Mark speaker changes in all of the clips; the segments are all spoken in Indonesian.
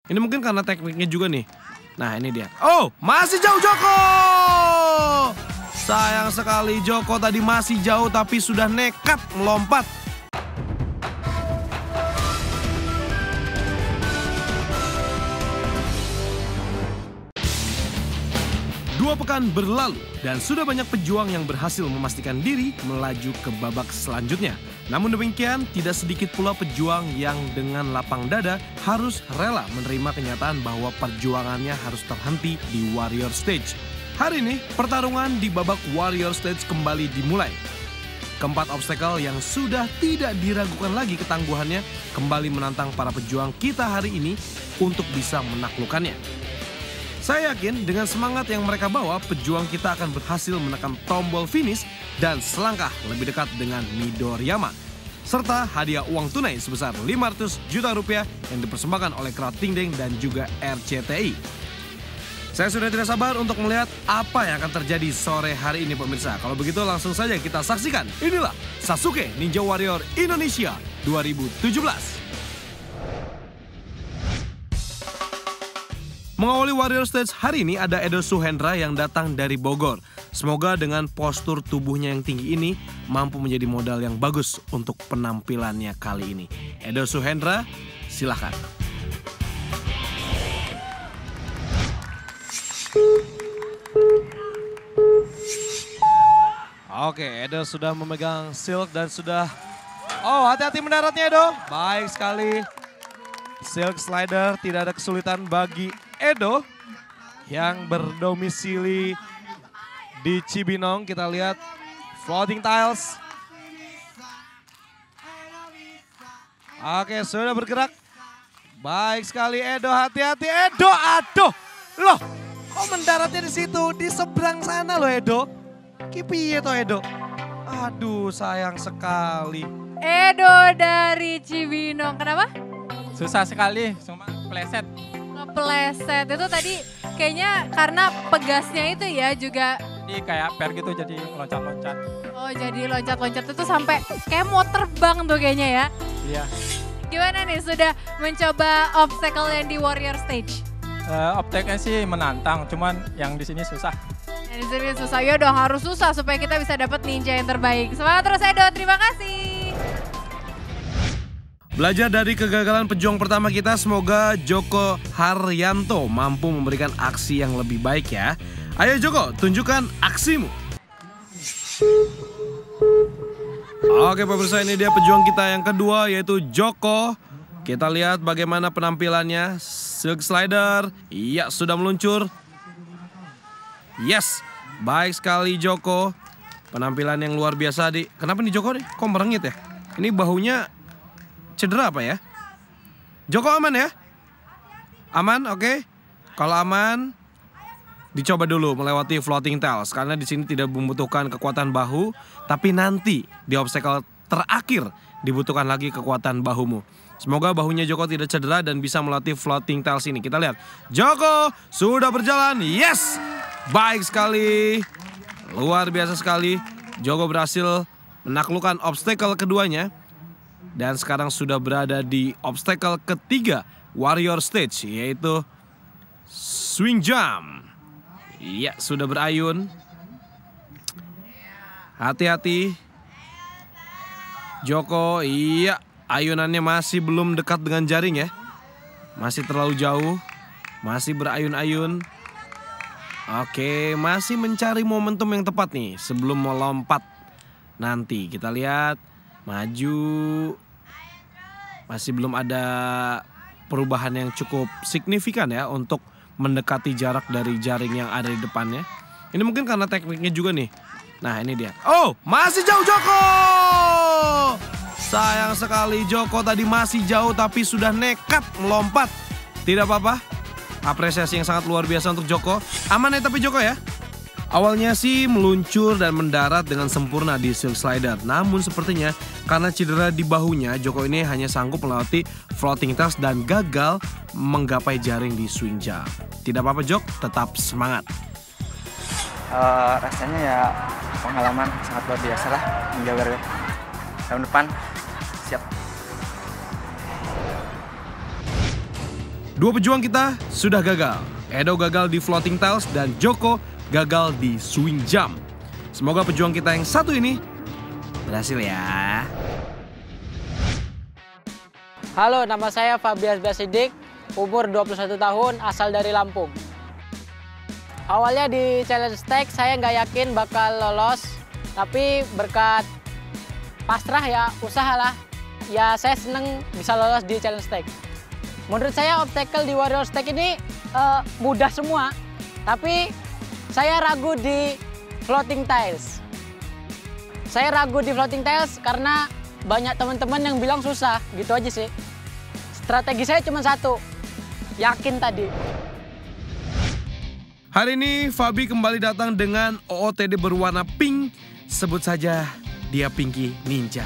Speaker 1: Ini mungkin karena tekniknya juga nih. Nah ini dia. Oh, masih jauh Joko. Sayang sekali Joko tadi masih jauh tapi sudah nekat melompat. Dua pekan berlalu dan sudah banyak pejuang yang berhasil memastikan diri melaju ke babak selanjutnya. Namun demikian, tidak sedikit pula pejuang yang dengan lapang dada harus rela menerima kenyataan bahwa perjuangannya harus terhenti di Warrior Stage. Hari ini, pertarungan di babak Warrior Stage kembali dimulai. Keempat obstacle yang sudah tidak diragukan lagi ketangguhannya kembali menantang para pejuang kita hari ini untuk bisa menaklukkannya. Saya yakin dengan semangat yang mereka bawa, pejuang kita akan berhasil menekan tombol finish dan selangkah lebih dekat dengan Midoriyama. Serta hadiah uang tunai sebesar 500 juta rupiah yang dipersembahkan oleh Crowd Tingdeng dan juga RCTI. Saya sudah tidak sabar untuk melihat apa yang akan terjadi sore hari ini pemirsa. Kalau begitu langsung saja kita saksikan. Inilah Sasuke Ninja Warrior Indonesia 2017. Mengawali Warrior Stage hari ini ada Edo Suhendra yang datang dari Bogor. Semoga dengan postur tubuhnya yang tinggi ini mampu menjadi modal yang bagus untuk penampilannya kali ini. Edo Suhendra, silahkan. Oke, Edo sudah memegang silk dan sudah... Oh, hati-hati mendaratnya Edo. Baik sekali. Silk slider, tidak ada kesulitan bagi Edo yang berdomisili di Cibinong. Kita lihat floating tiles. Oke, sudah bergerak. Baik sekali Edo, hati-hati Edo. Aduh, loh, kok mendaratnya di situ, di seberang sana loh Edo. Kipiye toh Edo. Aduh, sayang sekali.
Speaker 2: Edo dari Cibinong, kenapa?
Speaker 3: Susah sekali, cuma pleset.
Speaker 2: Ngepleset, itu tadi kayaknya karena pegasnya itu ya juga.
Speaker 3: Jadi kayak per gitu, jadi loncat-loncat.
Speaker 2: Oh, jadi loncat-loncat itu sampai kayak mau terbang tuh kayaknya ya.
Speaker 3: Iya.
Speaker 2: Gimana nih, sudah mencoba obstacle yang di Warrior Stage?
Speaker 3: Obstacle sih menantang, cuman yang di sini susah.
Speaker 2: Yang di sini susah, ya dong harus susah supaya kita bisa dapat ninja yang terbaik. Semangat terus Edo, terima kasih.
Speaker 1: Belajar dari kegagalan pejuang pertama kita, semoga Joko Haryanto mampu memberikan aksi yang lebih baik ya. Ayo Joko, tunjukkan aksimu. Oke pemirsa, ini dia pejuang kita yang kedua yaitu Joko. Kita lihat bagaimana penampilannya. Silk slider, iya sudah meluncur. Yes, baik sekali Joko. Penampilan yang luar biasa di. Kenapa nih Joko nih? Kok merengit ya? Ini bahunya cedera apa ya? Joko aman ya? Aman, oke. Kalau aman, dicoba dulu melewati floating tiles. Karena di sini tidak membutuhkan kekuatan bahu. Tapi nanti di obstacle terakhir dibutuhkan lagi kekuatan bahumu. Semoga bahunya Joko tidak cedera dan bisa melatih floating tiles ini. Kita lihat. Joko sudah berjalan. Yes! Baik sekali. Luar biasa sekali. Joko berhasil menaklukkan obstacle keduanya. Dan sekarang sudah berada di obstacle ketiga Warrior Stage, yaitu swing jump. Iya, sudah berayun. Hati-hati Joko, iya ayunannya masih belum dekat dengan jaring ya. Masih terlalu jauh. Masih berayun-ayun. Oke, masih mencari momentum yang tepat nih sebelum melompat. Nanti kita lihat. Maju. Masih belum ada perubahan yang cukup signifikan ya untuk mendekati jarak dari jaring yang ada di depannya. Ini mungkin karena tekniknya juga nih. Nah ini dia. Oh, masih jauh Joko. Sayang sekali Joko tadi masih jauh tapi sudah nekat melompat. Tidak apa-apa. Apresiasi yang sangat luar biasa untuk Joko. Aman ya tapi Joko ya. Awalnya sih meluncur dan mendarat dengan sempurna di silk slider. Namun sepertinya karena cedera di bahunya, Joko ini hanya sanggup melewati floating tiles dan gagal menggapai jaring di swing jump. Tidak apa-apa Jok, tetap semangat.
Speaker 4: Rasanya ya pengalaman sangat luar biasa lah. Ninja Warrior tahun depan siap.
Speaker 1: Dua pejuang kita sudah gagal. Edo gagal di floating tiles dan Joko gagal di swing jump. Semoga pejuang kita yang satu ini berhasil ya.
Speaker 5: Halo, nama saya Fabias Basidik, umur 21 tahun, asal dari Lampung. Awalnya di challenge tag saya nggak yakin bakal lolos, tapi berkat pasrah ya, usahalah. Ya saya seneng bisa lolos di challenge tag. Menurut saya obstacle di Warrior Stage ini mudah semua, tapi saya ragu di floating tiles. Saya ragu di floating tiles karena banyak teman-teman yang bilang susah, gitu aja sih. Strategi saya cuma satu, yakin tadi.
Speaker 1: Hari ini Fabi kembali datang dengan OOTD berwarna pink. Sebut saja dia Pinky Ninja.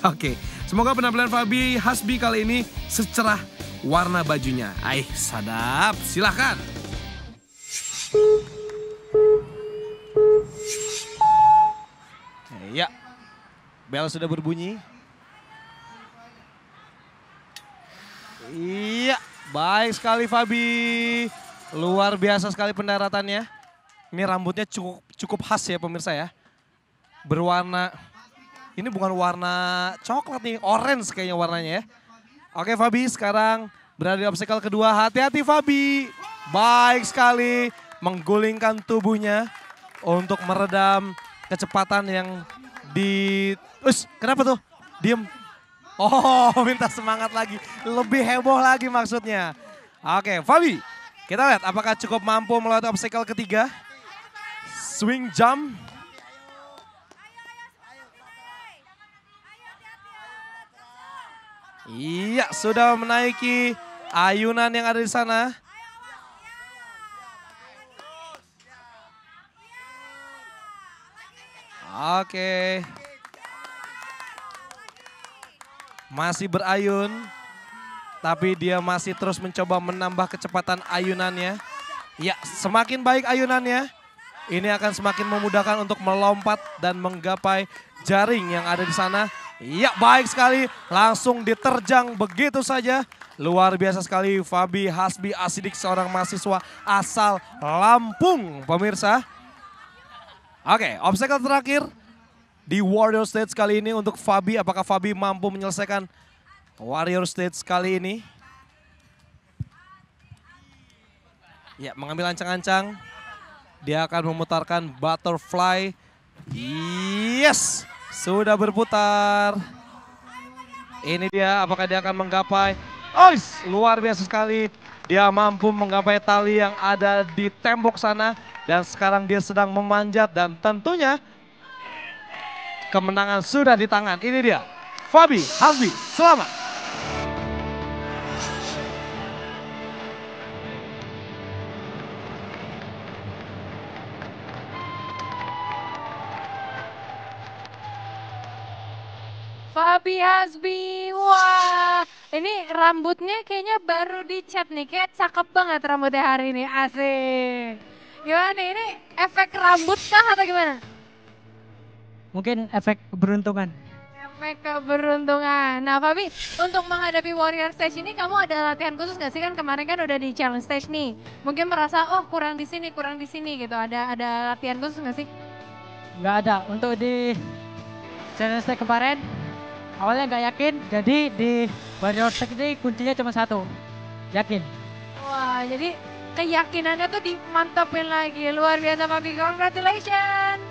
Speaker 1: Oke, semoga penampilan Fabi Hasbi kali ini secerah warna bajunya. Sadap, silahkan. Ya, bel sudah berbunyi. Iya, baik sekali Fabi. Luar biasa sekali pendaratannya. Ini rambutnya cukup khas ya pemirsa ya. Berwarna, ini bukan warna coklat nih, orange kayaknya warnanya ya. Oke Fabi, sekarang berada di obstacle kedua. Hati-hati Fabi. Baik sekali menggulingkan tubuhnya untuk meredam kecepatan yang kenapa tuh? Diem. Oh, minta semangat lagi. Lebih heboh lagi maksudnya. Oke, Fabi. Kita lihat apakah cukup mampu melewati obstacle ketiga. Swing jump. Iya, sudah menaiki ayunan yang ada di sana. Oke. Masih berayun. Tapi dia masih terus mencoba menambah kecepatan ayunannya. Ya, semakin baik ayunannya. Ini akan semakin memudahkan untuk melompat dan menggapai jaring yang ada di sana. Ya, baik sekali. Langsung diterjang begitu saja. Luar biasa sekali Fabi Hasbi Asidik, seorang mahasiswa asal Lampung, pemirsa. Oke, obstacle terakhir di Warrior Stage kali ini untuk Fabi. Apakah Fabi mampu menyelesaikan Warrior Stage kali ini? Ya, mengambil ancang-ancang. Dia akan memutarkan butterfly. Yes, sudah berputar. Ini dia, apakah dia akan menggapai? Oh, luar biasa sekali. Dia mampu menggapai tali yang ada di tembok sana. Dan sekarang dia sedang memanjat dan tentunya kemenangan sudah di tangan. Ini dia, Fabi Hasbi, selamat.
Speaker 2: Fabi Hasbi, wah ini rambutnya kayaknya baru dicat nih, kayak cakep banget rambutnya hari ini, asik. Gimana nih, ini efek rambut kah atau gimana?
Speaker 5: Mungkin efek keberuntungan.
Speaker 2: Efek keberuntungan. Nah Fabi, untuk menghadapi Warrior Stage ini kamu ada latihan khusus gak sih? Kan kemarin kan udah di challenge stage nih. Mungkin merasa, oh kurang di sini gitu. Ada latihan khusus gak sih?
Speaker 5: Nggak ada. Untuk di challenge tag kemarin, awalnya nggak yakin, jadi di Warrior Stage ini kuncinya cuma satu, yakin.
Speaker 2: Wah, jadi keyakinannya tuh dimantapin lagi. Luar biasa Fabi, congratulations.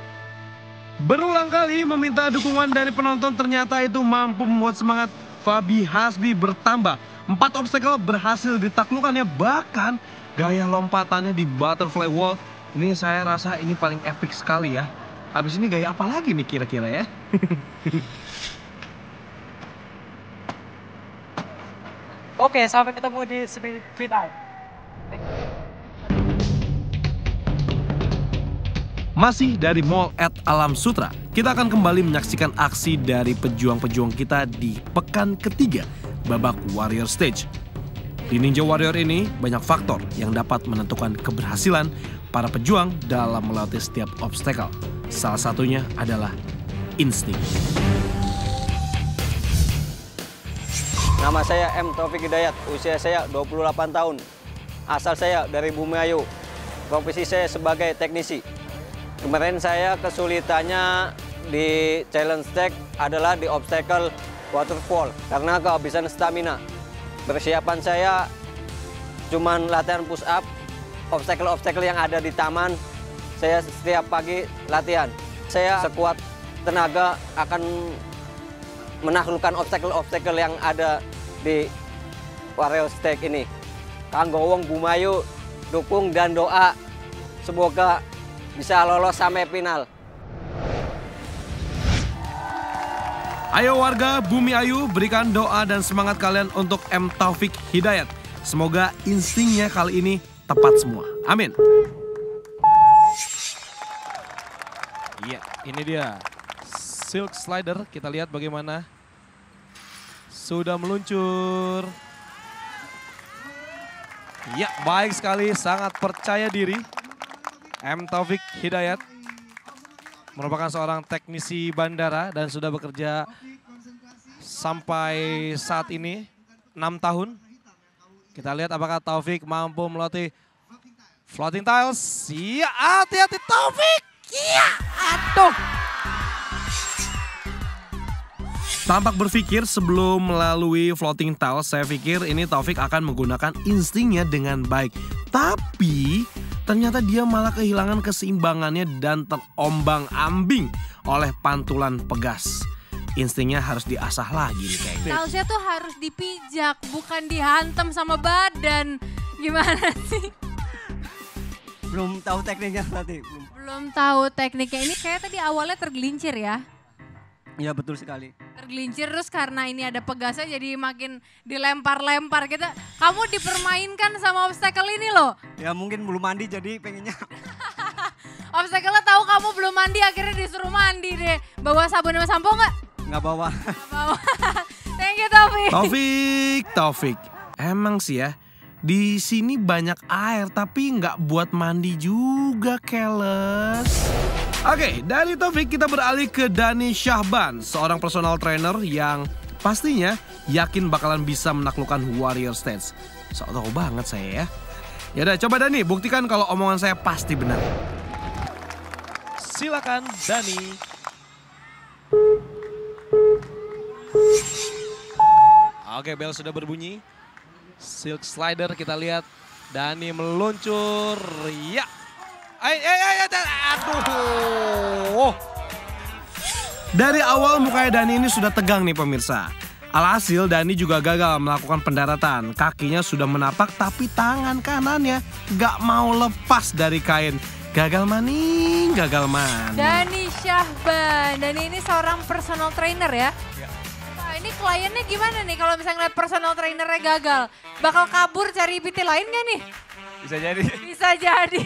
Speaker 1: Berulang kali meminta dukungan dari penonton, ternyata itu mampu membuat semangat Fabi Hasbi bertambah. 4 obstacle berhasil ditaklukkannya, bahkan gaya lompatannya di butterfly wall. Ini saya rasa ini paling epic sekali ya. Habis ini gaya apa lagi nih kira-kira ya?
Speaker 5: Oke, sampai ketemu di Speed Eye.
Speaker 1: Masih dari Mall at Alam Sutra, kita akan kembali menyaksikan aksi dari pejuang-pejuang kita di pekan ketiga babak Warrior Stage. Di Ninja Warrior ini banyak faktor yang dapat menentukan keberhasilan para pejuang dalam melewati setiap obstacle. Salah satunya adalah insting.
Speaker 6: Nama saya M. Taufik Hidayat, usia saya 28 tahun. Asal saya dari Bumiayu. Profesi saya sebagai teknisi. Kemarin saya kesulitannya di challenge tag adalah di obstacle waterfall karena kehabisan stamina. Persiapan saya cuman latihan push up, obstacle-obstacle yang ada di taman. Saya setiap pagi latihan. Saya sekuat tenaga akan menaklukkan obstacle-obstacle yang ada di Warrior Stage ini. Kanggo wong Bumiayu, dukung dan doa. Semoga bisa lolos sampai final.
Speaker 1: Ayo warga Bumiayu, berikan doa dan semangat kalian untuk M. Taufik Hidayat. Semoga instingnya kali ini tepat semua. Amin. Iya, ini dia Silk Slider. Kita lihat bagaimana sudah meluncur. Ya, baik sekali, sangat percaya diri. M. Taufik Hidayat merupakan seorang teknisi bandara dan sudah bekerja sampai saat ini 6 tahun. Kita lihat apakah Taufik mampu melatih floating tiles. Iya, hati-hati Taufik. Iya, aduh. Tampak berpikir sebelum melalui floating tiles, saya pikir ini Taufik akan menggunakan instingnya dengan baik. Tapi ternyata dia malah kehilangan keseimbangannya dan terombang-ambing oleh pantulan pegas. Instingnya harus diasah lagi nih kayaknya.
Speaker 2: Talsnya tuh harus dipijak, bukan dihantam sama badan. Gimana sih?
Speaker 4: Belum tahu tekniknya berarti.
Speaker 2: Belum tahu tekniknya. Ini kayak tadi awalnya tergelincir ya.
Speaker 4: Iya betul sekali.
Speaker 2: Tergelincir terus karena ini ada pegasnya jadi makin dilempar-lempar. Kamu dipermainkan sama obstacle ini loh.
Speaker 4: Ya mungkin belum mandi jadi pengennya.
Speaker 2: Obstacle-nya tahu kamu belum mandi akhirnya disuruh mandi deh. Bawa sabun sama sampo nggak?
Speaker 4: Nggak bawa.
Speaker 2: Nggak bawa. Thank you Taufik.
Speaker 1: Taufik. Emang sih ya, di sini banyak air tapi nggak buat mandi juga, keles. Oke, dari Taufik kita beralih ke Dani Syahban, seorang personal trainer yang pastinya yakin bakalan bisa menaklukkan Warrior Stage. Sok tau banget saya ya. Yaudah, coba Dani buktikan kalau omongan saya pasti benar. Silakan Dani. Oke, bel sudah berbunyi. Silk Slider kita lihat Dani meluncur. Ya. Aduh. Dari awal mukanya Dani ini sudah tegang nih pemirsa. Alhasil Dani juga gagal melakukan pendaratan. Kakinya sudah menapak tapi tangan kanannya gak mau lepas dari kain. Gagal maning, gagal maning.
Speaker 2: Dani Syahban. Dani ini seorang personal trainer ya? Nah, ini kliennya gimana nih kalau misalnya ngeliat personal trainernya gagal? Bakal kabur cari PT lain gak nih?
Speaker 4: Bisa jadi.
Speaker 2: Bisa jadi.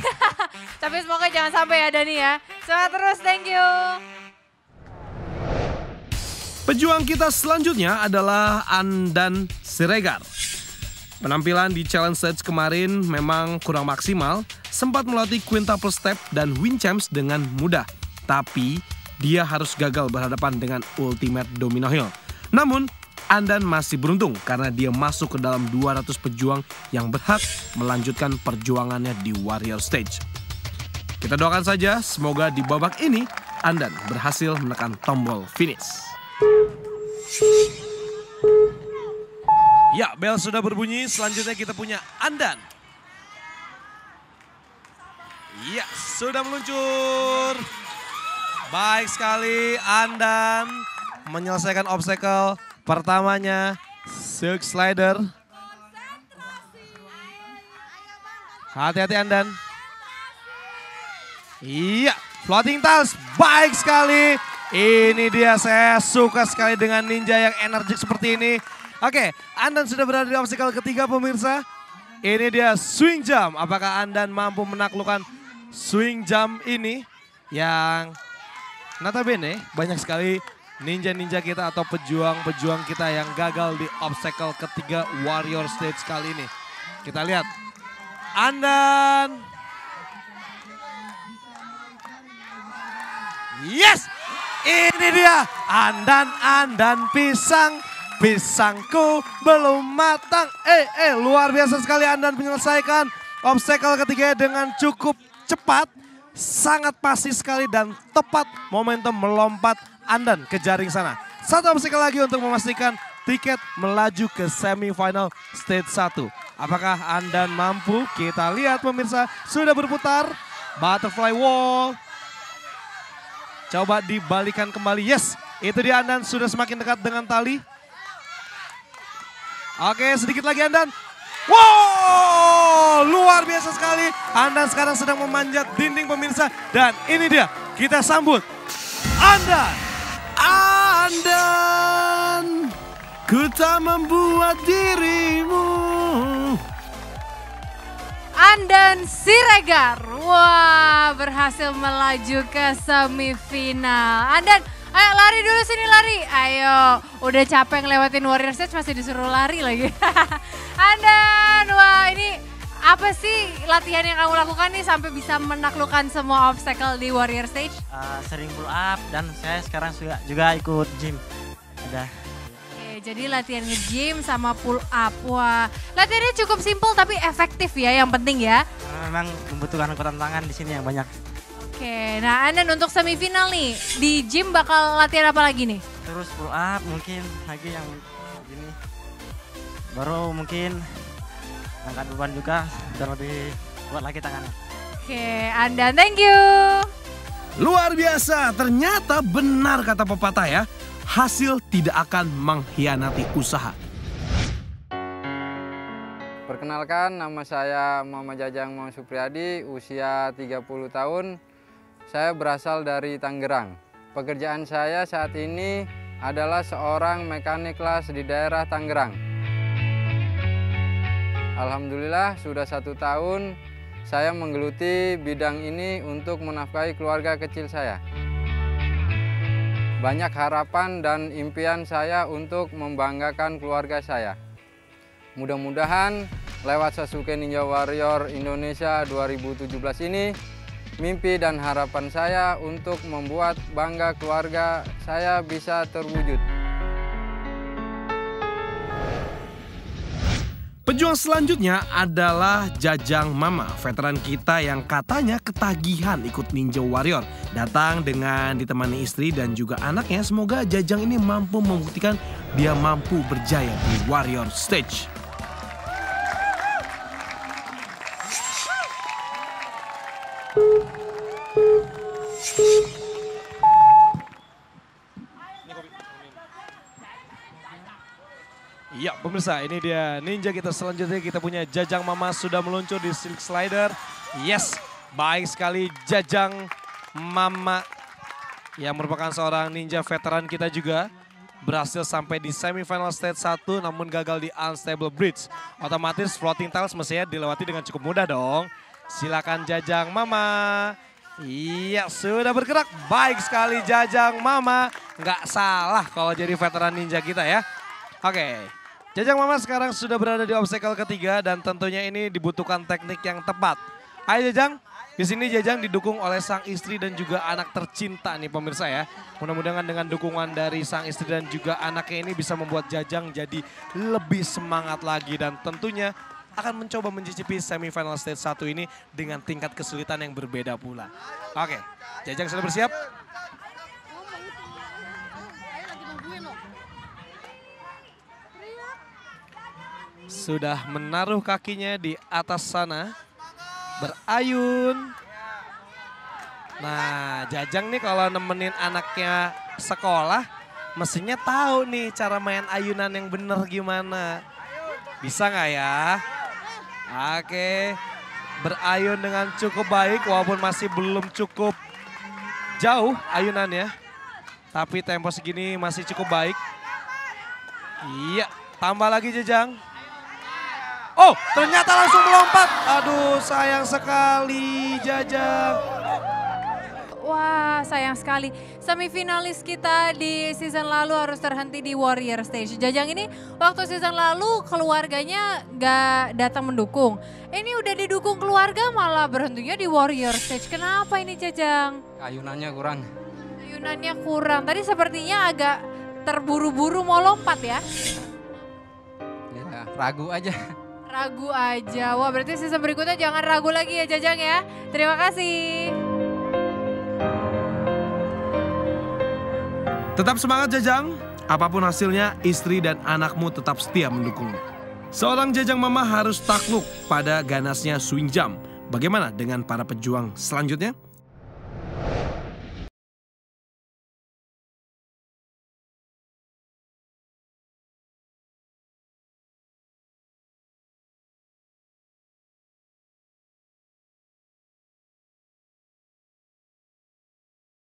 Speaker 2: Tapi semoga jangan sampai ya Dani ya. Semangat terus, thank you.
Speaker 1: Pejuang kita selanjutnya adalah Andan Siregar. Penampilan di challenge stage kemarin memang kurang maksimal, sempat melatih quintuple step dan wind champs dengan mudah. Tapi dia harus gagal berhadapan dengan ultimate domino hill. Namun Andan masih beruntung karena dia masuk ke dalam 200 pejuang yang berhak melanjutkan perjuangannya di Warrior Stage. Kita doakan saja semoga di babak ini Andan berhasil menekan tombol finish. Ya, bel sudah berbunyi. Selanjutnya kita punya Andan. Ya, sudah meluncur. Baik sekali Andan menyelesaikan obstacle pertamanya, Silk Slider. Hati-hati Andan. Iya, floating tiles. Baik sekali. Ini dia, saya suka sekali dengan ninja yang energik seperti ini. Oke, Andan sudah berada di obstacle ketiga pemirsa. Ini dia swing jump. Apakah Andan mampu menaklukkan swing jump ini? Yang notabene banyak sekali ninja-ninja kita atau pejuang-pejuang kita yang gagal di obstacle ketiga Warrior Stage kali ini. Kita lihat. Andan. Yes! Ini dia Andan pisang. pisangku belum matang. Luar biasa sekali Andan menyelesaikan obstacle ketiga dengan cukup cepat. Sangat pasti sekali dan tepat momentum melompat Andan ke jaring sana. Satu obstacle lagi untuk memastikan tiket melaju ke semifinal stage 1. Apakah Andan mampu? Kita lihat pemirsa, sudah berputar. Butterfly wall. Coba dibalikan kembali. Yes, itu dia Andan sudah semakin dekat dengan tali. Oke, sedikit lagi Andan. Wow, luar biasa sekali. Andan sekarang sedang memanjat dinding pemirsa. Dan ini dia, kita sambut Andan. Andan, ku tak membuat dirimu.
Speaker 2: Andan Siregar, wah berhasil melaju ke semifinal. Andan, ayo lari dulu sini lari. Ayo, udah capek ngelewatin Warrior Stage masih disuruh lari lagi. Andan, wah ini apa sih latihan yang kamu lakukan nih sampai bisa menaklukkan semua obstacle di Warrior Stage?
Speaker 7: Sering pull up dan saya sekarang juga ikut gym. Udah.
Speaker 2: Oke, jadi latihan nge-gym sama pull up. Wah, latihannya cukup simpel tapi efektif ya yang penting ya.
Speaker 7: Memang membutuhkan kekuatan tangan di sini yang banyak.
Speaker 2: Oke, nah Andan untuk semifinal nih, di gym bakal latihan apa lagi nih?
Speaker 7: Terus pull up mungkin lagi yang gini. Baru mungkin angkat beban juga biar lebih kuat lagi tangannya.
Speaker 2: Oke, Andan thank you.
Speaker 1: Luar biasa, ternyata benar kata pepatah ya. Hasil tidak akan mengkhianati usaha.
Speaker 8: Perkenalkan, nama saya Muhammad Jajang Muhammad Supriyadi, usia 30 tahun. Saya berasal dari Tangerang. Pekerjaan saya saat ini adalah seorang mekanik kelas di daerah Tangerang. Alhamdulillah sudah 1 tahun saya menggeluti bidang ini untuk menafkahi keluarga kecil saya. Banyak harapan dan impian saya untuk membanggakan keluarga saya. Mudah-mudahan lewat Sasuke Ninja Warrior Indonesia 2017 ini, mimpi dan harapan saya untuk membuat bangga keluarga saya bisa terwujud.
Speaker 1: Pejuang selanjutnya adalah Jajang Mama, veteran kita yang katanya ketagihan ikut Ninja Warrior. Datang dengan ditemani istri dan juga anaknya, semoga Jajang ini mampu membuktikan dia mampu berjaya di Warrior Stage. Ya pemirsa, ini dia ninja kita selanjutnya. Kita punya Jajang Mama sudah meluncur di Silk Slider. Yes, baik sekali Jajang Mama yang merupakan seorang ninja veteran kita juga. Berhasil sampai di semifinal stage 1 namun gagal di unstable bridge. Otomatis floating tiles mestinya dilewati dengan cukup mudah dong. Silakan Jajang Mama. Iya, sudah bergerak. Baik sekali Jajang Mama. Nggak salah kalau jadi veteran ninja kita ya. Oke. Jajang Mama sekarang sudah berada di obstacle ketiga dan tentunya ini dibutuhkan teknik yang tepat. Ayo Jajang, di sini Jajang didukung oleh sang istri dan juga anak tercinta nih pemirsa ya. Mudah-mudahan dengan dukungan dari sang istri dan juga anaknya ini bisa membuat Jajang jadi lebih semangat lagi dan tentunya akan mencoba mencicipi semifinal stage 1 ini dengan tingkat kesulitan yang berbeda pula. Oke, Jajang sudah bersiap? Sudah menaruh kakinya di atas sana, berayun. Nah, Jajang nih kalau nemenin anaknya sekolah, mestinya tahu nih cara main ayunan yang bener gimana. Bisa nggak ya? Oke, berayun dengan cukup baik walaupun masih belum cukup jauh ayunannya. Tapi tempo segini masih cukup baik. Iya, tambah lagi Jajang. Oh, ternyata langsung melompat. Aduh, sayang sekali Jajang.
Speaker 2: Wah, sayang sekali. Semifinalis kita di season lalu harus terhenti di Warrior Stage. Jajang ini waktu season lalu keluarganya gak datang mendukung. Ini udah didukung keluarga malah berhentinya di Warrior Stage. Kenapa ini Jajang?
Speaker 8: Ayunannya kurang.
Speaker 2: Ayunannya kurang. Tadi sepertinya agak terburu-buru mau lompat ya?
Speaker 8: Ya, ragu aja.
Speaker 2: Ragu aja. Wah, berarti season berikutnya jangan ragu lagi ya Jajang ya. Terima kasih.
Speaker 1: Tetap semangat Jajang. Apapun hasilnya, istri dan anakmu tetap setia mendukungmu. Seorang Jajang mama harus takluk pada ganasnya swing jump. Bagaimana dengan para pejuang selanjutnya?